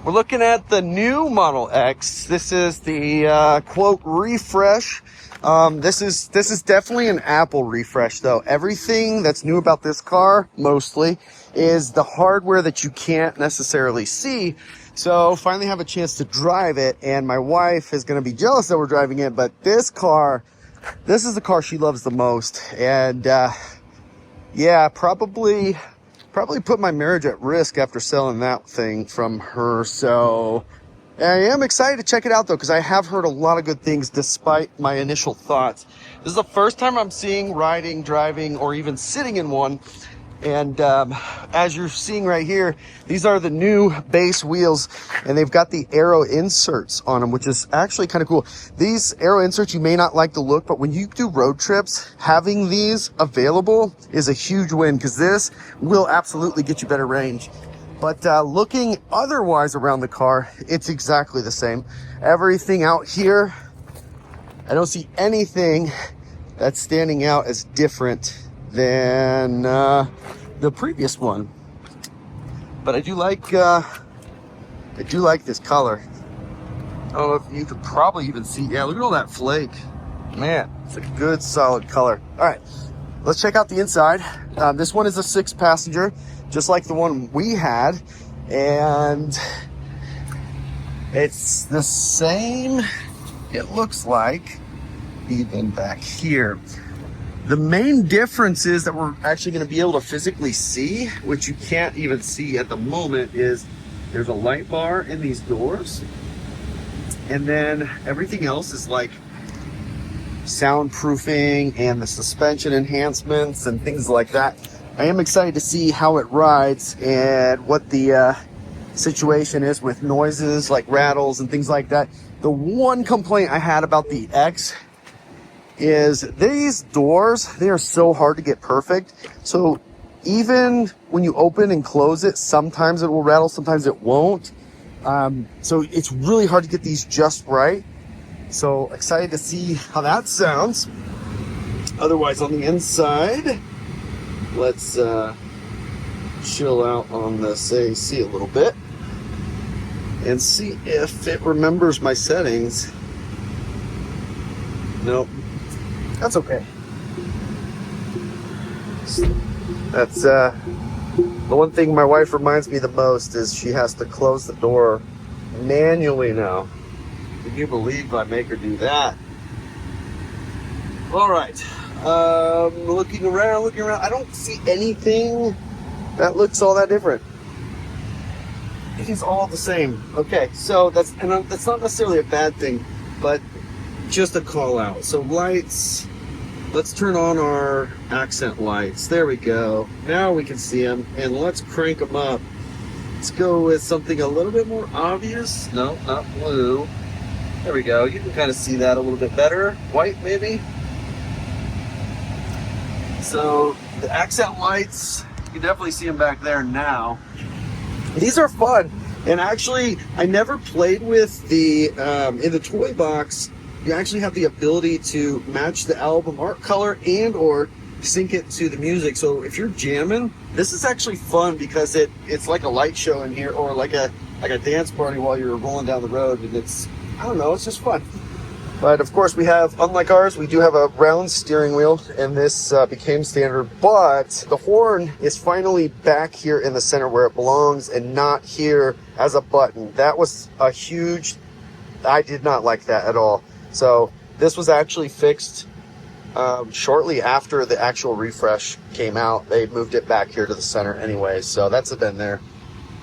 We're looking at the new Model X. This is the quote refresh. This is definitely an Apple refresh though. Everything that's new about this car, mostly, is the hardware that you can't necessarily see. So finally have a chance to drive it, and my wife is going to be jealous that we're driving it, but this is the car she loves the most. And yeah, probably put my marriage at risk after selling that thing from her. So I am excited to check it out though, because I have heard a lot of good things despite my initial thoughts. This is the first time I'm seeing, riding, driving, or even sitting in one. And as you're seeing right here, these are the new base wheels, and they've got the aero inserts on them, which is actually kind of cool. These aero inserts, you may not like the look, but when you do road trips, having these available is a huge win, because this will absolutely get you better range. But looking otherwise around the car, it's exactly the same. Everything out here, I don't see anything that's standing out as different than the previous one. But I do like this color. I don't know if you could probably even see. Yeah, look at all that flake. Man, it's a good solid color. All right, let's check out the inside. This one is a 6-passenger, just like the one we had, and it's the same, it looks like, even back here. The main difference is that we're actually going to be able to physically see, which you can't even see at the moment, is there's a light bar in these doors, and then everything else is like soundproofing and the suspension enhancements and things like that. I am excited to see how it rides and what the situation is with noises like rattles and things like that. The one complaint I had about the X is these doors, they are so hard to get perfect. So even when you open and close it, sometimes it will rattle, sometimes it won't. So it's really hard to get these just right. So excited to see how that sounds. Otherwise, on the inside, let's chill out on this AC a little bit and see if it remembers my settings. Nope. That's okay. That's the one thing my wife reminds me the most is she has to close the door manually now. Can you believe I make her do that? All right. Looking around. I don't see anything that looks all that different. It is all the same. Okay, so that's not necessarily a bad thing, but just a call out. So lights, let's turn on our accent lights. There we go. Now we can see them, and let's crank them up. Let's go with something a little bit more obvious. No, not blue. There we go. You can kind of see that a little bit better. White, maybe. So the accent lights, you can definitely see them back there now. These are fun. And actually, I never played with the, in the toy box, you actually have the ability to match the album art color and or sync it to the music. So if you're jamming, this is actually fun because it's like a light show in here, or like a dance party while you're rolling down the road, and it's, I don't know, it's just fun. But of course we have, unlike ours, we do have a round steering wheel, and this became standard, but the horn is finally back here in the center where it belongs and not here as a button. That was a huge, I did not like that at all. So this was actually fixed shortly after the actual refresh came out. They moved it back here to the center anyway, so that's been there.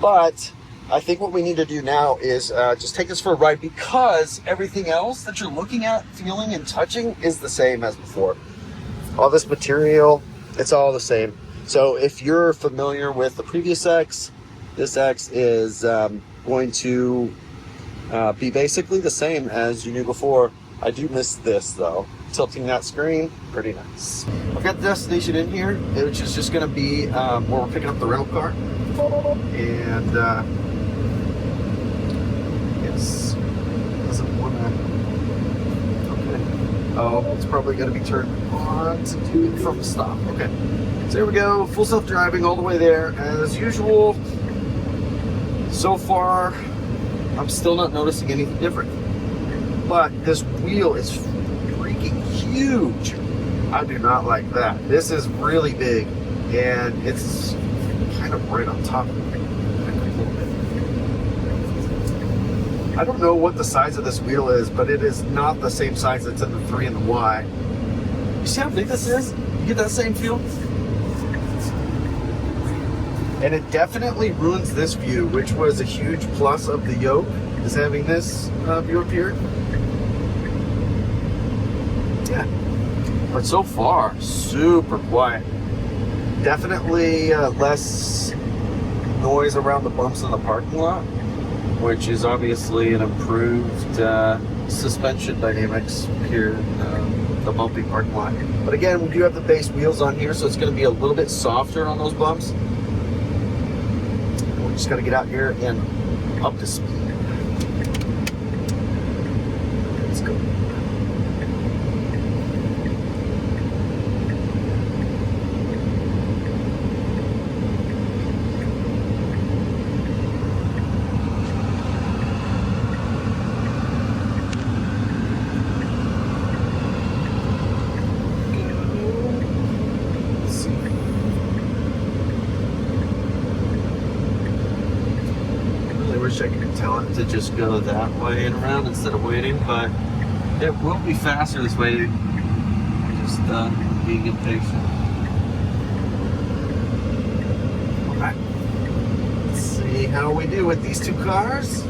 But I think what we need to do now is just take this for a ride, because everything else that you're looking at, feeling, and touching is the same as before. All this material, it's all the same. So if you're familiar with the previous X, this X is going to be basically the same as you knew before. I do miss this though. Tilting that screen, pretty nice. I've got the destination in here, which is just gonna be where we're picking up the rental car. And it's, doesn't wanna, okay. Oh, it's probably gonna be turned on to do it from the stop. Okay, so there we go, full self-driving all the way there as usual. So far, I'm still not noticing anything different. But this wheel is freaking huge. I do not like that. This is really big, and it's kind of right on top of me. I don't know what the size of this wheel is, but it is not the same size that's in the 3 and the Y. You see how big this is? You get that same feel? And it definitely ruins this view, which was a huge plus of the yoke, is having this view up here. Yeah. But so far, super quiet. Definitely less noise around the bumps in the parking lot, which is obviously an improved suspension dynamics here in the bumpy parking lot. But again, we do have the base wheels on here, so it's going to be a little bit softer on those bumps. We just got to get out here and up to speed. Let's go. I could tell it to just go that way and around instead of waiting, but it will be faster this way. Just being impatient. Alright. Let's see how we do with these two cars.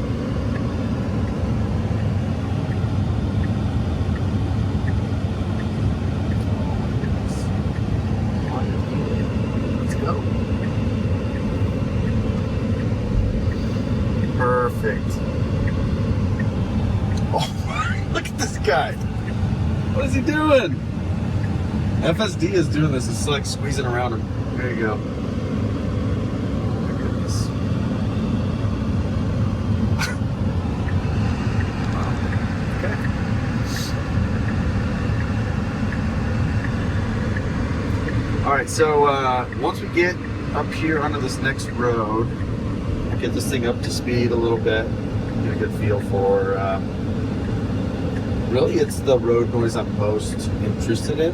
Let's go. Perfect. Oh, look at this guy. What is he doing? FSD is doing this. It's like squeezing around him. There you go. Oh my goodness. Okay. All right, so once we get up here onto this next road, get this thing up to speed a little bit, get a good feel for really it's the road noise I'm most interested in.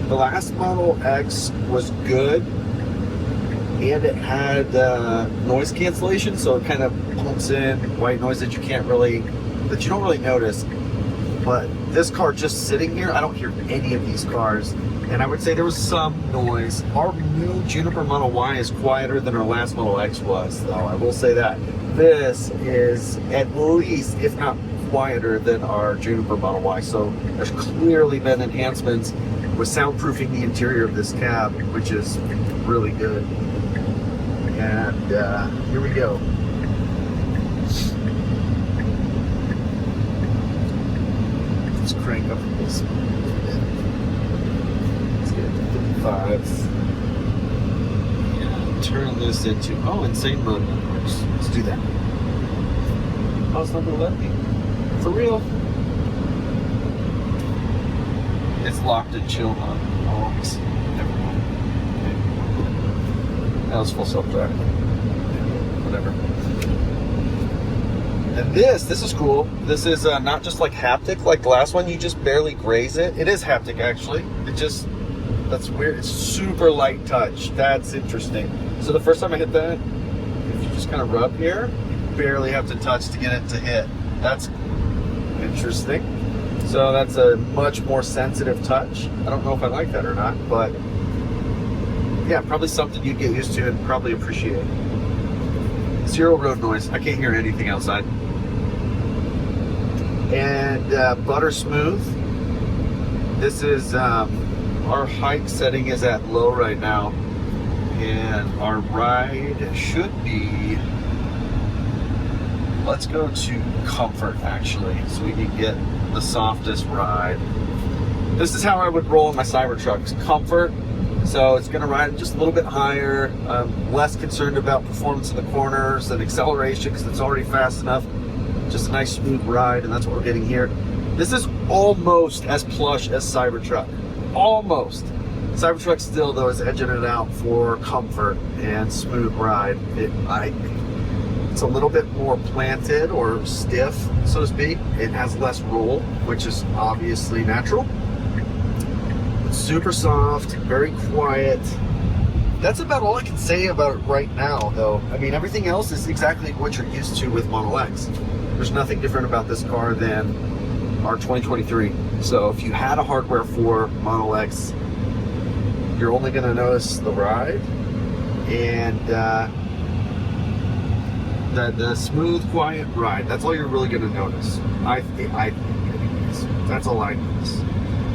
The last Model X was good, and it had noise cancellation, so it kind of pumps in white noise that you don't really notice. But this car just sitting here, I don't hear any of these cars, and I would say there was some noise. Our new Juniper Model Y is quieter than our last Model X was, though. I will say that. This is at least, if not quieter than our Juniper Model Y. So there's clearly been enhancements with soundproofing the interior of this cab, which is really good. And here we go. Let's crank up this. Let's get it to 55. And turn this into, insane mode numbers. Let's do that. Oh, it's not gonna let me. For real. It's locked in chill mode. Always. Never mind. Okay. That was full self-drive. Whatever. And this is cool. This is not just like haptic like the last one. You just barely graze it. It is haptic actually. That's weird. It's super light touch. That's interesting. So the first time I hit that, if you just kind of rub here, you barely have to touch to get it to hit. That's interesting. So that's a much more sensitive touch. I don't know if I like that or not, but yeah, probably something you'd get used to and probably appreciate. Zero road noise. I can't hear anything outside. And butter smooth. This is our hike setting is at low right now, and our ride should be. Let's go to comfort actually, so we can get the softest ride. This is how I would roll in my Cybertrucks. Comfort. So it's going to ride just a little bit higher. Less concerned about performance in the corners and acceleration because it's already fast enough. Just a nice smooth ride, and that's what we're getting here. This is almost as plush as Cybertruck. Almost. Cybertruck still, though, is edging it out for comfort and smooth ride. It's a little bit more planted or stiff, so to speak. It has less roll, which is obviously natural. It's super soft, very quiet. That's about all I can say about it right now, though. I mean, everything else is exactly what you're used to with Model X. There's nothing different about this car than our 2023. So if you had a hardware 4 Model X, you're only going to notice the ride and the smooth, quiet ride. That's all you're really going to notice. I think that's all I notice.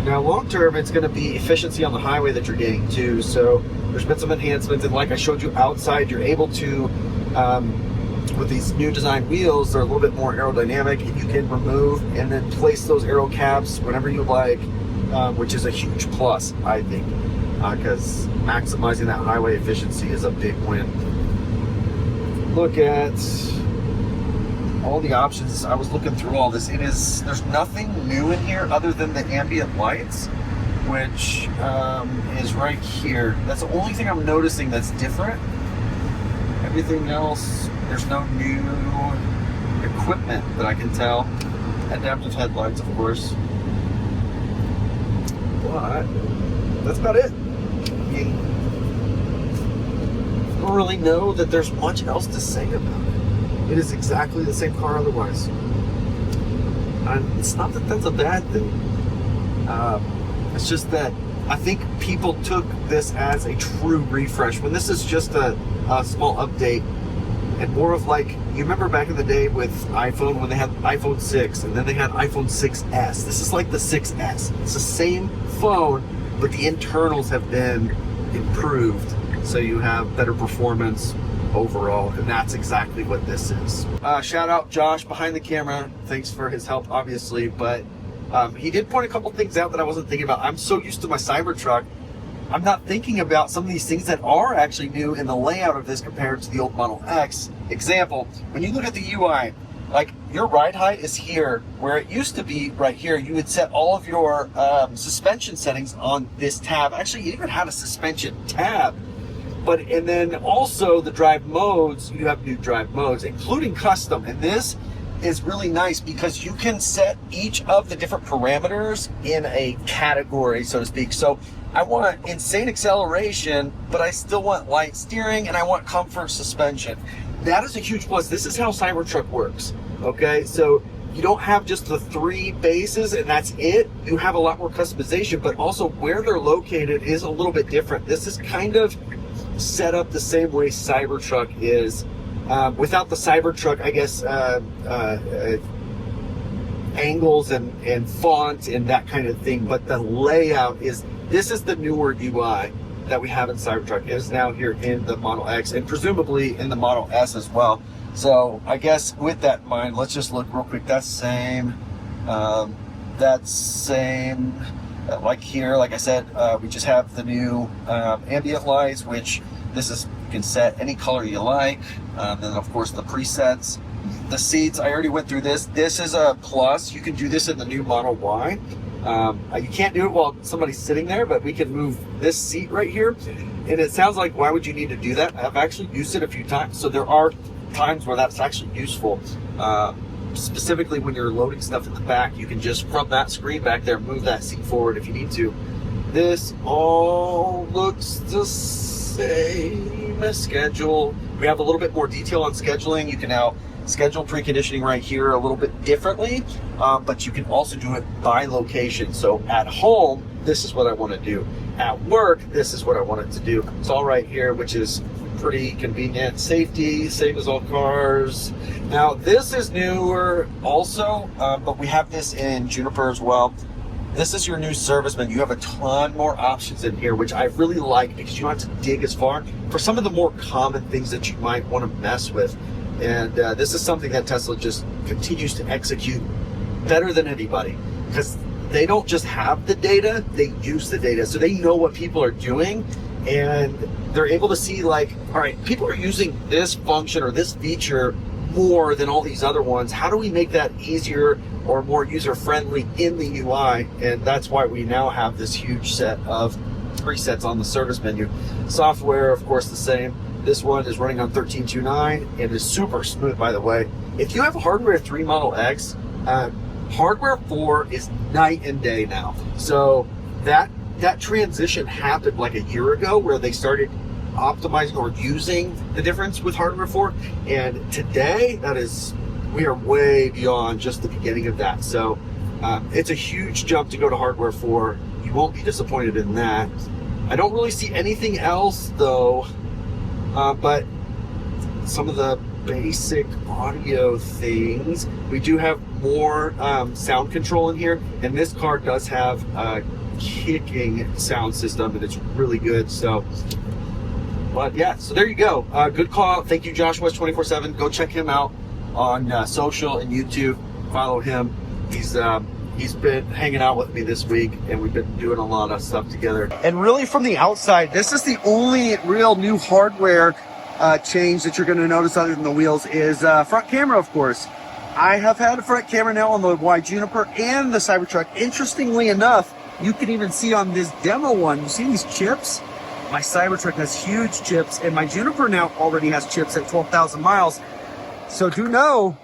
Now, long term, it's going to be efficiency on the highway that you're getting to. So there's been some enhancements, and like I showed you outside, you're able to, with these new design wheels, they're a little bit more aerodynamic, and you can remove and then place those aero caps whenever you like, which is a huge plus, I think, because maximizing that highway efficiency is a big win. Look at all the options. I was looking through all this. There's nothing new in here other than the ambient lights, which is right here. That's the only thing I'm noticing that's different. Everything else, there's no new equipment that I can tell. Adaptive headlights, of course. But that's about it. I don't really know that there's much else to say about it. It is exactly the same car otherwise. And it's not that that's a bad thing. It's just that I think people took this as a true refresh when this is just a small update, and more of like, you remember back in the day with iPhone when they had iPhone 6 and then they had iPhone 6S. This is like the 6S. It's the same phone, but the internals have been improved, so you have better performance overall, and that's exactly what this is. Shout out Josh behind the camera. Thanks for his help, obviously, but he did point a couple things out that I wasn't thinking about. I'm so used to my Cybertruck, I'm not thinking about some of these things that are actually new in the layout of this compared to the old Model X. Example, when you look at the UI, like your ride height is here, where it used to be right here. You would set all of your suspension settings on this tab. Actually, you even had a suspension tab. And then also the drive modes, you have new drive modes, including custom. And this is really nice because you can set each of the different parameters in a category, so to speak. So I want insane acceleration, but I still want light steering, and I want comfort suspension. That is a huge plus. This is how Cybertruck works, okay? So you don't have just the 3 bases and that's it. You have a lot more customization, but also where they're located is a little bit different. This is kind of set up the same way Cybertruck is, without the Cybertruck, I guess, angles and font and that kind of thing, but the layout is, this is the newer UI that we have in Cybertruck. It is now here in the Model X and presumably in the Model S as well. So I guess with that in mind, let's just look real quick. That's same, like here, like I said, we just have the new ambient lights, which this is, you can set any color you like. Then of course the presets. The seats, I already went through this. This is a plus. You can do this in the new Model Y. You can't do it while somebody's sitting there, but we can move this seat right here. And it sounds like, why would you need to do that? I've actually used it a few times. So there are times where that's actually useful. Specifically when you're loading stuff in the back, you can just, from that screen back there, move that seat forward if you need to. This all looks the same as schedule. We have a little bit more detail on scheduling. You can now schedule preconditioning right here a little bit differently, but you can also do it by location. So at home, this is what I want to do. At work, this is what I want it to do. It's all right here, which is pretty convenient. Safety, same as all cars. Now this is newer also, but we have this in Juniper as well. This is your new service menu. You have a ton more options in here, which I really like because you don't have to dig as far for some of the more common things that you might want to mess with. And this is something that Tesla just continues to execute better than anybody, because they don't just have the data, they use the data. So they know what people are doing, and they're able to see, like, all right, people are using this function or this feature more than all these other ones. How do we make that easier or more user-friendly in the UI? And that's why we now have this huge set of presets on the service menu. Software, of course, the same. This one is running on 13.29 and is super smooth, by the way. If you have a Hardware 3 Model X, Hardware 4 is night and day now. So that transition happened like a year ago, where they started optimizing or using the difference with Hardware 4. And today, we are way beyond just the beginning of that. So it's a huge jump to go to Hardware 4. You won't be disappointed in that. I don't really see anything else though, but some of the basic audio things. We do have more sound control in here, and this car does have a kicking sound system, and it's really good. So, but yeah, so there you go. Good call. Thank you, Josh West 24/7. Go check him out on social and YouTube. Follow him. He's been hanging out with me this week, and we've been doing a lot of stuff together. And really, from the outside, this is the only real new hardware change that you're going to notice other than the wheels is front camera, of course. I have had a front camera now on the Y Juniper and the Cybertruck. Interestingly enough, you can even see on this demo one, you see these chips? My Cybertruck has huge chips, and my Juniper now already has chips at 12,000 miles. So do know,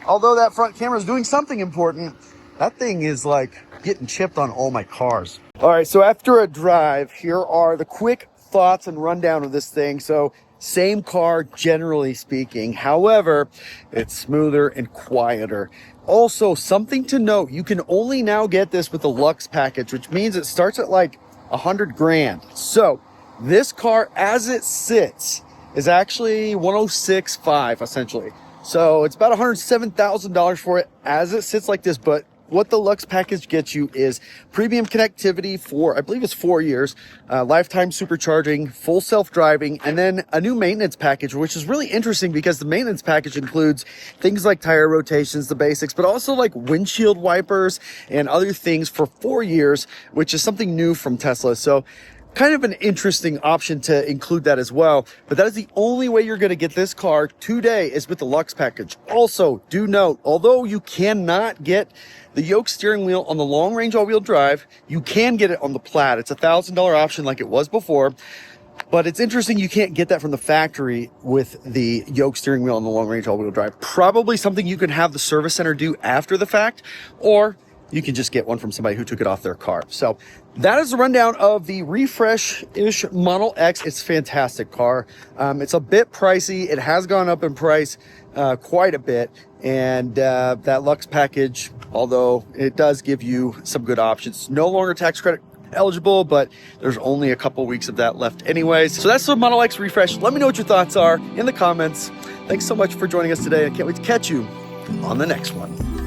although that front camera is doing something important, that thing is like getting chipped on all my cars. All right, so after a drive, here are the quick thoughts and rundown of this thing. So same car, generally speaking. However, it's smoother and quieter. Also, something to note, you can only now get this with the Lux package, which means it starts at like 100 grand. So this car, as it sits, is actually 106.5 essentially. So it's about $107,000 for it as it sits like this. But what the Lux package gets you is premium connectivity for, I believe it's 4 years, lifetime supercharging, full self-driving, and then a new maintenance package, which is really interesting because the maintenance package includes things like tire rotations, the basics, but also like windshield wipers and other things for 4 years, which is something new from Tesla. So kind of an interesting option to include that as well. But that is the only way you're going to get this car today is with the Lux package. Also, do note, although you cannot get the yoke steering wheel on the long range all-wheel drive, you can get it on the Plaid. It's a $1,000 option like it was before. But it's interesting you can't get that from the factory with the yoke steering wheel on the long range all-wheel drive. Probably something you can have the service center do after the fact, or you can just get one from somebody who took it off their car. So that is the rundown of the refresh-ish Model X. It's a fantastic car. It's a bit pricey. It has gone up in price quite a bit. And that Lux package, although it does give you some good options, no longer tax credit eligible, but there's only a couple weeks of that left anyways. So that's the Model X refresh. Let me know what your thoughts are in the comments. Thanks so much for joining us today. I can't wait to catch you on the next one.